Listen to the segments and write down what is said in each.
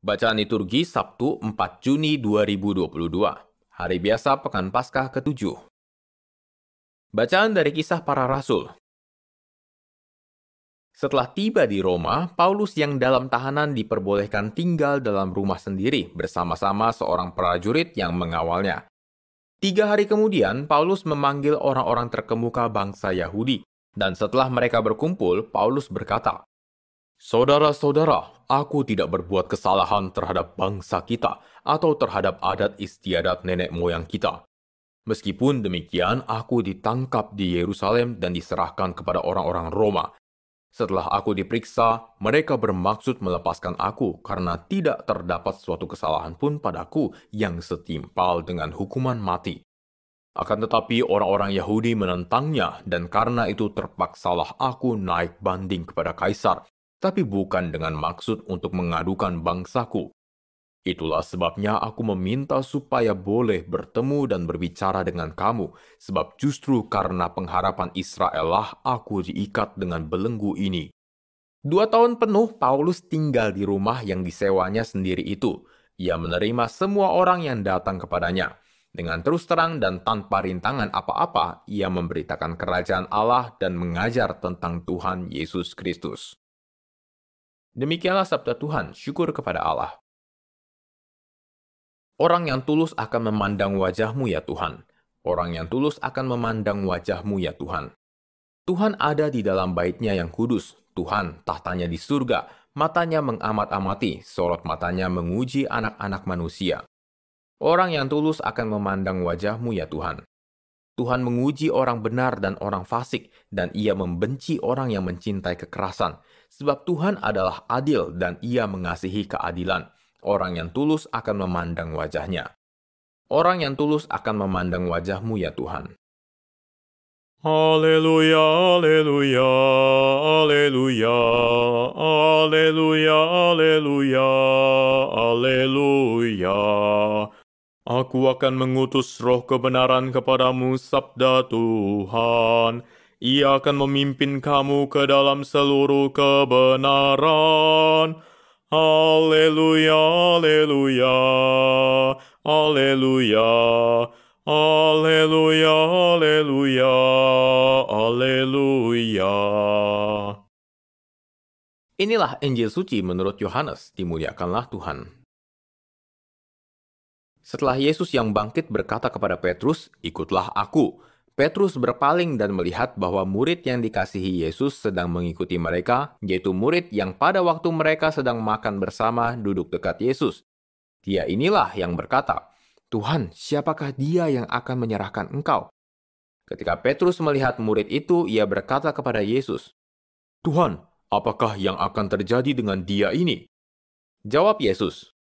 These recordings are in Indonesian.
Bacaan liturgi Sabtu 4 Juni 2022, Hari Biasa Pekan Paskah ke-7. Bacaan dari Kisah Para Rasul. Setelah tiba di Roma, Paulus yang dalam tahanan diperbolehkan tinggal dalam rumah sendiri bersama-sama seorang prajurit yang mengawalnya. 3 hari kemudian, Paulus memanggil orang-orang terkemuka bangsa Yahudi, dan setelah mereka berkumpul, Paulus berkata, "Saudara-saudara, aku tidak berbuat kesalahan terhadap bangsa kita atau terhadap adat istiadat nenek moyang kita. Meskipun demikian, aku ditangkap di Yerusalem dan diserahkan kepada orang-orang Roma. Setelah aku diperiksa, mereka bermaksud melepaskan aku karena tidak terdapat suatu kesalahan pun padaku yang setimpal dengan hukuman mati. Akan tetapi orang-orang Yahudi menentangnya, dan karena itu terpaksalah aku naik banding kepada Kaisar, tapi bukan dengan maksud untuk mengadukan bangsaku. Itulah sebabnya aku meminta supaya boleh bertemu dan berbicara dengan kamu, sebab justru karena pengharapan Israel lah aku diikat dengan belenggu ini." 2 tahun penuh Paulus tinggal di rumah yang disewanya sendiri itu. Ia menerima semua orang yang datang kepadanya. Dengan terus terang dan tanpa rintangan apa-apa, ia memberitakan kerajaan Allah dan mengajar tentang Tuhan Yesus Kristus. Demikianlah sabda Tuhan, syukur kepada Allah. Orang yang tulus akan memandang wajah-Mu ya Tuhan. Orang yang tulus akan memandang wajah-Mu ya Tuhan. Tuhan ada di dalam bait-Nya yang kudus. Tuhan tahtanya di surga, matanya mengamat-amati, sorot matanya menguji anak-anak manusia. Orang yang tulus akan memandang wajah-Mu ya Tuhan. Tuhan menguji orang benar dan orang fasik, dan Ia membenci orang yang mencintai kekerasan. Sebab Tuhan adalah adil dan Ia mengasihi keadilan. Orang yang tulus akan memandang wajah-Nya. Orang yang tulus akan memandang wajah-Mu ya Tuhan. Haleluya, haleluya, haleluya, haleluya, haleluya, haleluya. Aku akan mengutus roh kebenaran kepadamu, sabda Tuhan. Ia akan memimpin kamu ke dalam seluruh kebenaran. Haleluya, haleluya, haleluya, haleluya, haleluya, haleluya. Inilah Injil suci menurut Yohanes, dimuliakanlah Tuhan. Setelah Yesus yang bangkit berkata kepada Petrus, "Ikutlah aku." Petrus berpaling dan melihat bahwa murid yang dikasihi Yesus sedang mengikuti mereka, yaitu murid yang pada waktu mereka sedang makan bersama duduk dekat Yesus. Dia inilah yang berkata, "Tuhan, siapakah dia yang akan menyerahkan Engkau?" Ketika Petrus melihat murid itu, ia berkata kepada Yesus, "Tuhan, apakah yang akan terjadi dengan dia ini?" Jawab Yesus,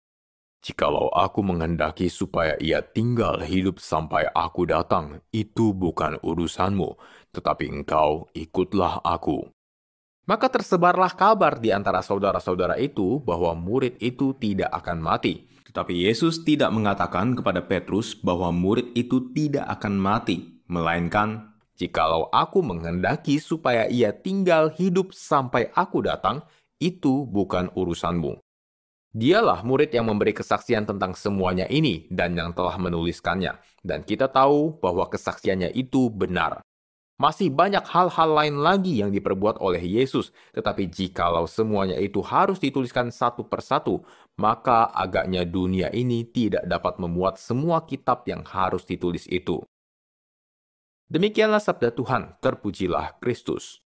"Jikalau aku menghendaki supaya ia tinggal hidup sampai aku datang, itu bukan urusanmu, tetapi engkau ikutlah aku." Maka tersebarlah kabar di antara saudara-saudara itu bahwa murid itu tidak akan mati. Tetapi Yesus tidak mengatakan kepada Petrus bahwa murid itu tidak akan mati, melainkan, "Jikalau aku menghendaki supaya ia tinggal hidup sampai aku datang, itu bukan urusanmu." Dialah murid yang memberi kesaksian tentang semuanya ini dan yang telah menuliskannya. Dan kita tahu bahwa kesaksiannya itu benar. Masih banyak hal-hal lain lagi yang diperbuat oleh Yesus, tetapi jikalau semuanya itu harus dituliskan satu persatu, maka agaknya dunia ini tidak dapat memuat semua kitab yang harus ditulis itu. Demikianlah sabda Tuhan, terpujilah Kristus.